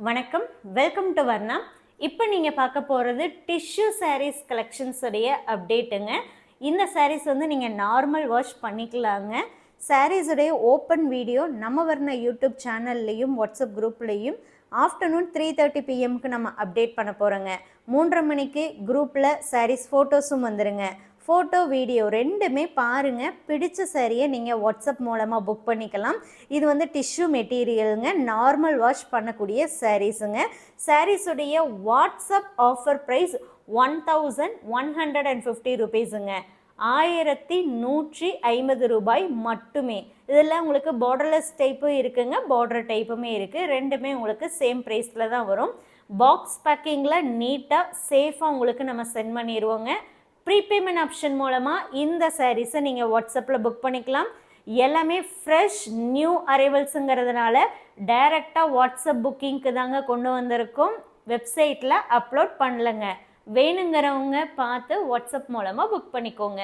வணக்கம், welcome to Varna. இப்போ நீங்கள் பார்க்க போகிறது டிஷ்யூ சாரீஸ் கலெக்ஷன்ஸ் உடைய அப்டேட்டுங்க. இந்த சாரீஸ் வந்து நீங்கள் நார்மல் வாஷ் பண்ணிக்கலாங்க. சாரீஸ் உடைய ஓப்பன் வீடியோ நம்ம வர்ணா யூடியூப் சேனல்லையும் வாட்ஸ்அப் குரூப்லேயும் ஆஃப்டர்நூன் 3:30 PM நம்ம அப்டேட் பண்ண போகிறோங்க. 3:30 மணிக்கு குரூப்பில் சாரீஸ் ஃபோட்டோஸும் வந்துடுங்க. ஃபோட்டோ வீடியோ ரெண்டுமே பாருங்கள். பிடிச்ச சாரியை நீங்கள் வாட்ஸ்அப் மூலமாக புக் பண்ணிக்கலாம். இது வந்து டிஷ்யூ மெட்டீரியலுங்க, நார்மல் வாஷ் பண்ணக்கூடிய சாரீஸுங்க. சாரீஸுடைய வாட்ஸ்அப் ஆஃபர் ப்ரைஸ் 1150 ருபீஸுங்க. 1150 ரூபாய் மட்டுமே. இதில் உங்களுக்கு பார்டர்லெஸ் டைப்பும் இருக்குங்க, பார்டர் டைப்புமே இருக்குது. ரெண்டுமே உங்களுக்கு சேம் ப்ரைஸில் தான் வரும். பாக்ஸ் பேக்கிங்கில் நீட்டாக சேஃபாக உங்களுக்கு நம்ம சென்ட் பண்ணிடுவோங்க. ப்ரீபேமெண்ட் ஆப்ஷன் மூலமாக இந்த சாரீஸை நீங்கள் வாட்ஸ்அப்பில் புக் பண்ணிக்கலாம். எல்லாமே ஃப்ரெஷ் நியூ அரைவல்ஸுங்கிறதுனால டைரெக்டாக வாட்ஸ்அப் புக்கிங்க்கு தாங்க கொண்டு வந்திருக்கோம். வெப்சைட்டில் அப்லோட் பண்ணலைங்க. வேணுங்கிறவங்க பார்த்து வாட்ஸ்அப் மூலமாக புக் பண்ணிக்கோங்க.